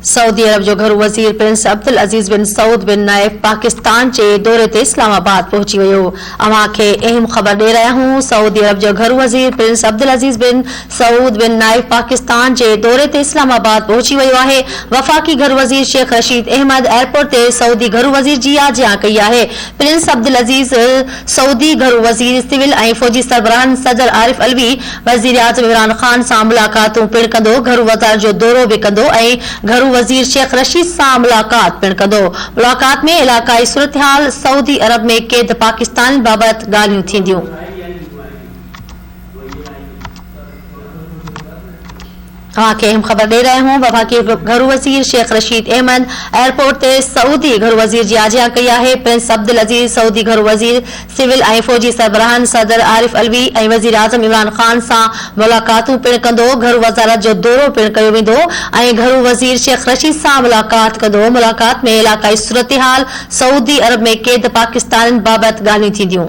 Saudi अरब जो घरू वज़ीर प्रिंस अब्दुल अजीज बिन सऊद बिन नाइफ पाकिस्तान जे दौरे ते इस्लामाबाद पहुंची वियो। अवां खे अहम ख़बर ॾेई रहिया हूं। सऊदी अरब जो घरू वज़ीर प्रिंस अब्दुल अजीज बिन सऊद बिन नाइफ पाकिस्तान जे दौरे ते इस्लामाबाद पहुंची वियो आहे। वफ़ाक़ी घरू वज़ीर शेख रशीद अहमद एयरपोर्ट ते सऊदी घरू वज़ीर जी आजियां कई आहे। प्रिंस अब्दुल अजीज सऊदी घरू वज़ीर सिविल ऐं फौजी सरबराहन सदर आरिफ अलवी वज़ीर आज़म इमरान खान सां मुलाक़ातूं पिण कंदो। घरू वज़ारत जो दौरो बि कंदो ऐं घरू वज़ीर शेख रशीद सां मुलाक़ात पिण कंदो। मुलाक़ात में इलाक़ाई सूरतहाल, सऊदी अरब में कैद पाकिस्तान बाबति ॻाल्हियूं थींदियूं। अहम खबर दे रहे हूं। वफाकी घरू वज़ीर शेख रशीद अहमद एयरपोर्ट ते सऊदी घरू वज़ीर जी आजियां कई आहे। प्रिंस अब्दुल अजीज सऊदी घरू वज़ीर सिविल ऐं फौजी सरबराहन सदर आरिफ अलवी ऐं वज़ीर आज़म इमरान खान सां मुलाक़ातूं पिण कंदो। घरू वज़ारत जो दौरो पिण कयो वेंदो ऐं घरू वज़ीर शेख रशीद सां मुलाक़ात कंदो। मुलाक़ात में इलाक़ाई सूरतहाल, सऊदी अरब में कैद पाकिस्तान बाबति ॻाल्हियूं थींदियूं।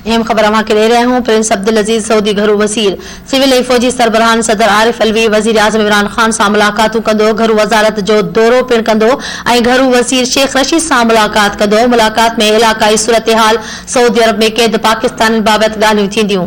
अहम खबर अवां खे ॾेई रहिया हूं। प्रिंस अब्दुल अजीज सऊदी घरू वज़ीर सिविल ऐं फौजी सरबराहन सदर आरिफ अलवी वज़ीर आज़म इमरान खान सां मुलाक़ातूं कंदो। घरू वज़ारत जो दौरो पिण कंदो ऐं घरू वज़ीर शेख रशीद सां मुलाक़ात कंदो। मुलाक़ात में इलाक़ाई सूरतहाल, सऊदी अरब में कैद पाकिस्तान बाबति ॻाल्हियूं थींदियूं।